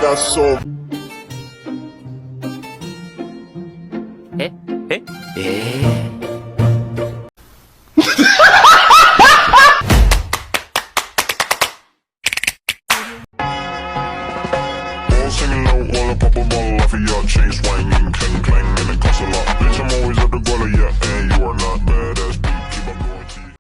got so all singing low while I pop a bottle off of your chain swinging, clang clang, and it costs a lot. Bitch, I'm always at the guala, yeah, and you are not badass beat. Keep on going to you.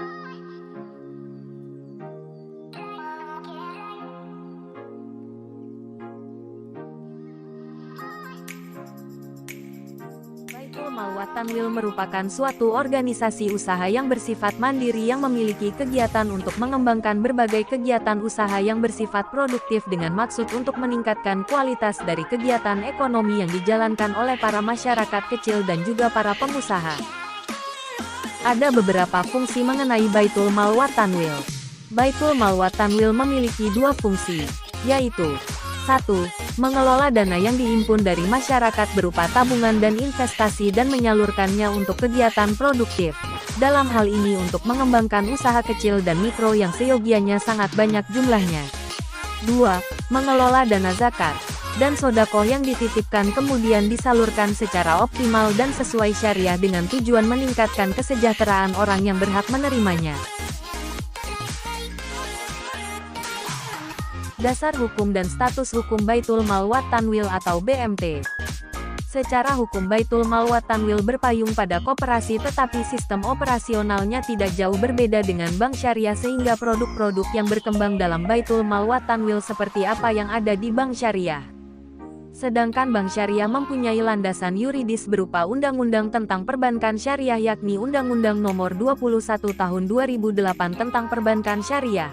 Baitul Mal wa Tanwil merupakan suatu organisasi usaha yang bersifat mandiri yang memiliki kegiatan untuk mengembangkan berbagai kegiatan usaha yang bersifat produktif dengan maksud untuk meningkatkan kualitas dari kegiatan ekonomi yang dijalankan oleh para masyarakat kecil dan juga para pengusaha. Ada beberapa fungsi mengenai Baitul Mal wa Tanwil. Baitul Mal wa Tanwil memiliki dua fungsi, yaitu 1. Mengelola dana yang dihimpun dari masyarakat berupa tabungan dan investasi dan menyalurkannya untuk kegiatan produktif. Dalam hal ini untuk mengembangkan usaha kecil dan mikro yang seyogianya sangat banyak jumlahnya. 2. Mengelola dana zakat dan sedekah yang dititipkan kemudian disalurkan secara optimal dan sesuai syariah dengan tujuan meningkatkan kesejahteraan orang yang berhak menerimanya. Dasar hukum dan status hukum Baitul Mal wa Tanwil atau BMT. Secara hukum Baitul Mal wa Tanwil berpayung pada koperasi tetapi sistem operasionalnya tidak jauh berbeda dengan bank syariah sehingga produk-produk yang berkembang dalam Baitul Mal wa Tanwil seperti apa yang ada di bank syariah. Sedangkan bank syariah mempunyai landasan yuridis berupa Undang-Undang tentang Perbankan Syariah yakni Undang-Undang Nomor 21 Tahun 2008 tentang Perbankan Syariah.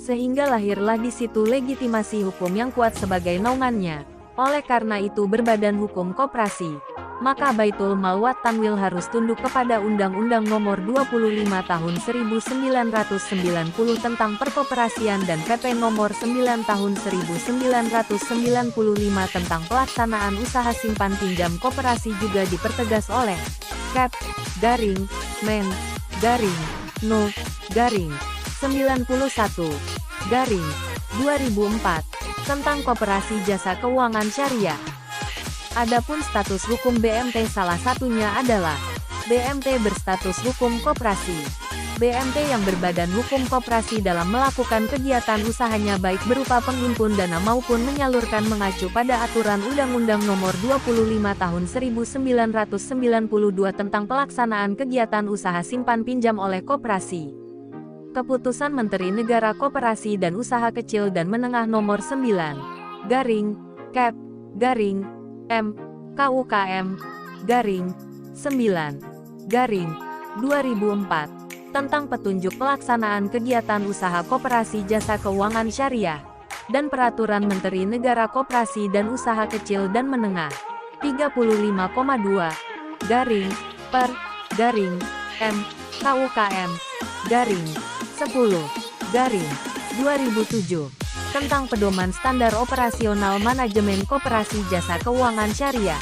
Sehingga lahirlah di situ legitimasi hukum yang kuat sebagai naungannya. Oleh karena itu berbadan hukum koperasi, maka Baitul Mal wa Tanwil harus tunduk kepada Undang-Undang Nomor 25 Tahun 1990 tentang Perkoperasian dan PP Nomor 9 Tahun 1995 tentang Pelaksanaan Usaha Simpan Pinjam Koperasi juga dipertegas oleh Kep. Men. No. 91 2004 tentang Koperasi Jasa Keuangan Syariah. Adapun status hukum BMT salah satunya adalah BMT berstatus hukum koperasi. BMT yang berbadan hukum koperasi dalam melakukan kegiatan usahanya baik berupa penghimpun dana maupun menyalurkan mengacu pada aturan Undang-Undang Nomor 25 Tahun 1992 tentang pelaksanaan kegiatan usaha simpan pinjam oleh koperasi. Keputusan Menteri Negara Koperasi dan Usaha Kecil dan Menengah Nomor 9, Kep. M. KUKM, 9, 2004, tentang petunjuk pelaksanaan kegiatan usaha koperasi jasa keuangan syariah, dan Peraturan Menteri Negara Koperasi dan Usaha Kecil dan Menengah, 35,2, M. KUKM, 10/2007 tentang pedoman standar operasional manajemen koperasi jasa keuangan syariah.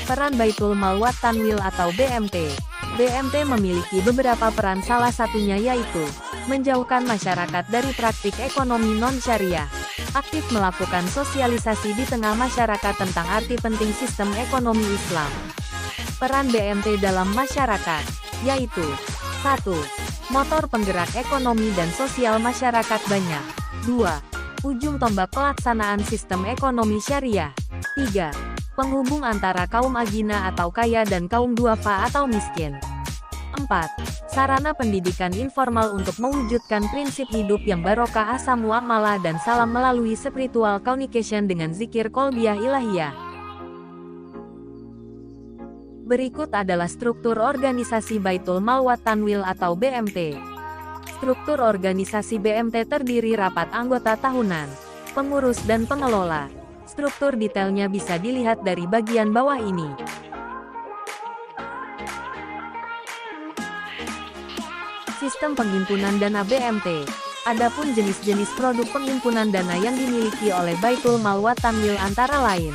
Peran Baitul Mal wa Tanwil atau BMT. BMT memiliki beberapa peran, salah satunya yaitu menjauhkan masyarakat dari praktik ekonomi non-syariah, aktif melakukan sosialisasi di tengah masyarakat tentang arti penting sistem ekonomi Islam. Peran BMT dalam masyarakat, yaitu 1. Motor penggerak ekonomi dan sosial masyarakat banyak. 2. Ujung tombak pelaksanaan sistem ekonomi syariah. 3. Penghubung antara kaum agina atau kaya dan kaum duafa atau miskin. 4. Sarana pendidikan informal untuk mewujudkan prinsip hidup yang barokah asam muamalah dan salam melalui spiritual communication dengan zikir kolbiyah ilahiyah. Berikut adalah struktur organisasi Baitul Mal wa Tanwil atau BMT. Struktur organisasi BMT terdiri rapat anggota tahunan, pengurus dan pengelola. Struktur detailnya bisa dilihat dari bagian bawah ini. Sistem penghimpunan dana BMT. Adapun jenis-jenis produk penghimpunan dana yang dimiliki oleh Baitul Mal wa Tanwil antara lain.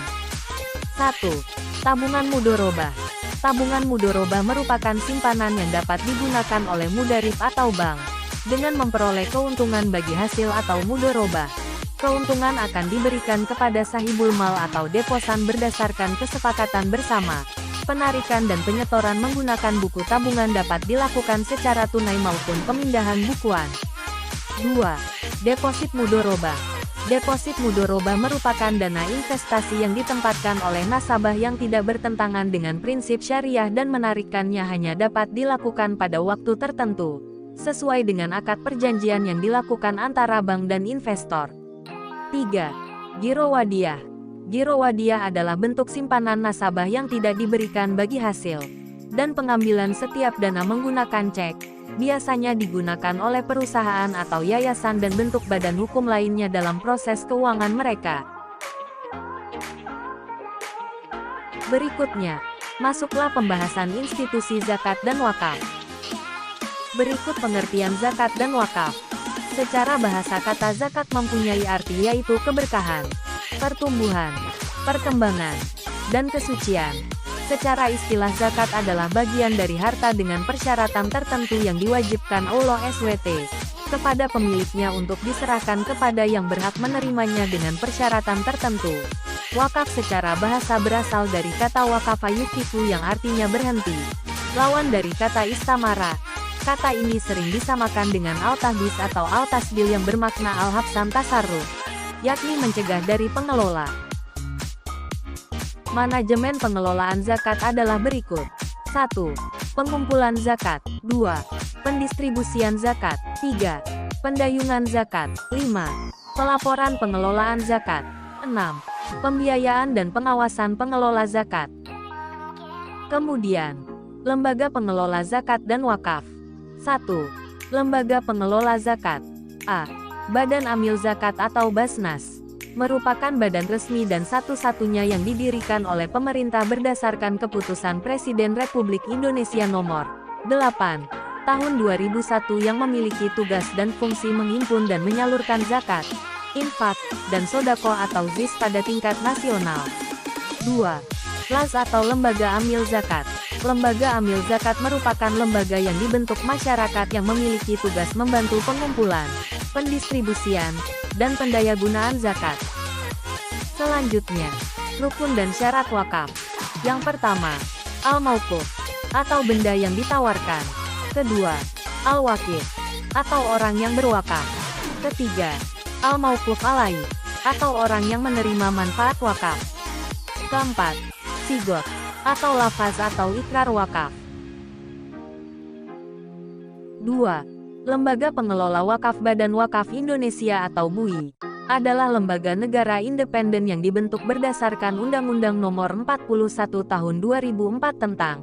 1. Tabungan mudorobah. Tabungan mudorobah merupakan simpanan yang dapat digunakan oleh mudarib atau bank. dengan memperoleh keuntungan bagi hasil atau mudharabah. Keuntungan akan diberikan kepada sahibul mal atau deposan berdasarkan kesepakatan bersama. Penarikan dan penyetoran menggunakan buku tabungan dapat dilakukan secara tunai maupun pemindahan bukuan. 2. Deposit mudharabah. Deposit mudharabah merupakan dana investasi yang ditempatkan oleh nasabah yang tidak bertentangan dengan prinsip syariah dan menarikannya hanya dapat dilakukan pada waktu tertentu, sesuai dengan akad perjanjian yang dilakukan antara bank dan investor. 3. Giro wadiyah. Giro wadiyah adalah bentuk simpanan nasabah yang tidak diberikan bagi hasil dan pengambilan setiap dana menggunakan cek. Biasanya digunakan oleh perusahaan atau yayasan dan bentuk badan hukum lainnya dalam proses keuangan mereka. Berikutnya, masuklah pembahasan institusi zakat dan wakaf. Berikut pengertian zakat dan wakaf. Secara bahasa kata zakat mempunyai arti yaitu keberkahan, pertumbuhan, perkembangan, dan kesucian. Secara istilah zakat adalah bagian dari harta dengan persyaratan tertentu yang diwajibkan Allah SWT kepada pemiliknya untuk diserahkan kepada yang berhak menerimanya dengan persyaratan tertentu. Wakaf secara bahasa berasal dari kata waqafa yuqifu yang artinya berhenti, lawan dari kata istamara. Kata ini sering disamakan dengan al-tahbis atau al-tasbil yang bermakna al-habsan tasarruf, yakni mencegah dari pengelola. Manajemen pengelolaan zakat adalah berikut. 1. Pengumpulan zakat. 2. Pendistribusian zakat. 3. Pendayungan zakat. 5. Pelaporan pengelolaan zakat. 6. Pembiayaan dan pengawasan pengelola zakat. Kemudian, lembaga pengelola zakat dan wakaf. 1. Lembaga pengelola zakat. A. Badan Amil Zakat atau Basnas. Merupakan badan resmi dan satu-satunya yang didirikan oleh pemerintah berdasarkan Keputusan Presiden Republik Indonesia Nomor 8 Tahun 2001 yang memiliki tugas dan fungsi menghimpun dan menyalurkan zakat, infak, dan sodaqoh atau zis pada tingkat nasional. 2. LAZ atau Lembaga Amil Zakat. Lembaga Amil Zakat merupakan lembaga yang dibentuk masyarakat yang memiliki tugas membantu pengumpulan, pendistribusian, dan pendayagunaan zakat. Selanjutnya, rukun dan syarat wakaf. Yang pertama, al-mauquf, atau benda yang ditawarkan. Kedua, al-waqif, atau orang yang berwakaf. Ketiga, al-mauquf alai, atau orang yang menerima manfaat wakaf. Keempat, sigot, atau lafaz atau ikrar wakaf. 2. Lembaga Pengelola Wakaf. Badan Wakaf Indonesia atau BUI adalah lembaga negara independen yang dibentuk berdasarkan Undang-Undang Nomor 41 Tahun 2004 tentang.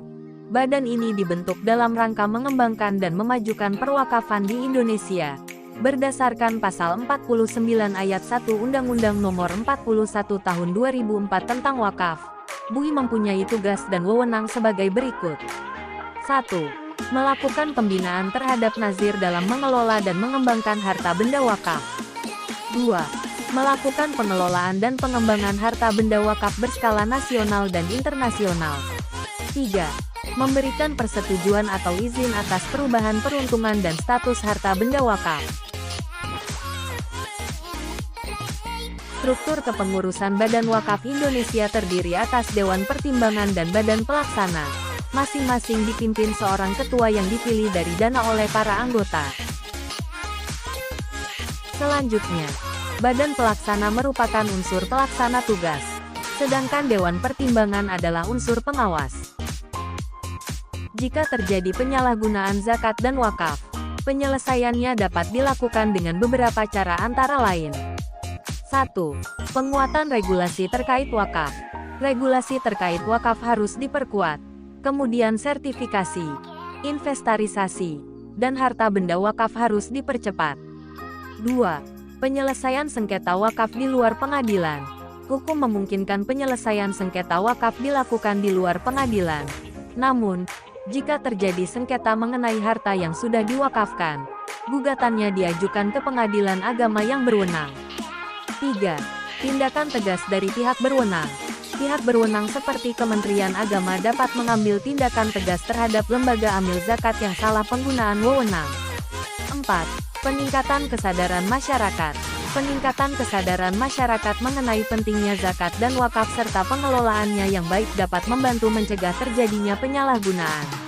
Badan ini dibentuk dalam rangka mengembangkan dan memajukan perwakafan di Indonesia. Berdasarkan Pasal 49 Ayat 1 Undang-Undang Nomor 41 Tahun 2004 tentang wakaf, BUI mempunyai tugas dan wewenang sebagai berikut. 1. Melakukan pembinaan terhadap nazir dalam mengelola dan mengembangkan harta benda wakaf. 2. Melakukan pengelolaan dan pengembangan harta benda wakaf berskala nasional dan internasional. 3. Memberikan persetujuan atau izin atas perubahan peruntungan dan status harta benda wakaf. Struktur kepengurusan Badan Wakaf Indonesia terdiri atas Dewan Pertimbangan dan Badan Pelaksana. Masing-masing dipimpin seorang ketua yang dipilih dari dana oleh para anggota. Selanjutnya, Badan Pelaksana merupakan unsur pelaksana tugas, sedangkan Dewan Pertimbangan adalah unsur pengawas. Jika terjadi penyalahgunaan zakat dan wakaf, penyelesaiannya dapat dilakukan dengan beberapa cara antara lain. 1. Penguatan regulasi terkait wakaf. Regulasi terkait wakaf harus diperkuat. Kemudian sertifikasi, inventarisasi, dan harta benda wakaf harus dipercepat. 2. Penyelesaian sengketa wakaf di luar pengadilan. Hukum memungkinkan penyelesaian sengketa wakaf dilakukan di luar pengadilan. Namun, jika terjadi sengketa mengenai harta yang sudah diwakafkan, gugatannya diajukan ke pengadilan agama yang berwenang. 3. Tindakan tegas dari pihak berwenang. Pihak berwenang seperti Kementerian Agama dapat mengambil tindakan tegas terhadap lembaga amil zakat yang salah penggunaan wewenang. 4. Peningkatan kesadaran masyarakat. Peningkatan kesadaran masyarakat mengenai pentingnya zakat dan wakaf serta pengelolaannya yang baik dapat membantu mencegah terjadinya penyalahgunaan.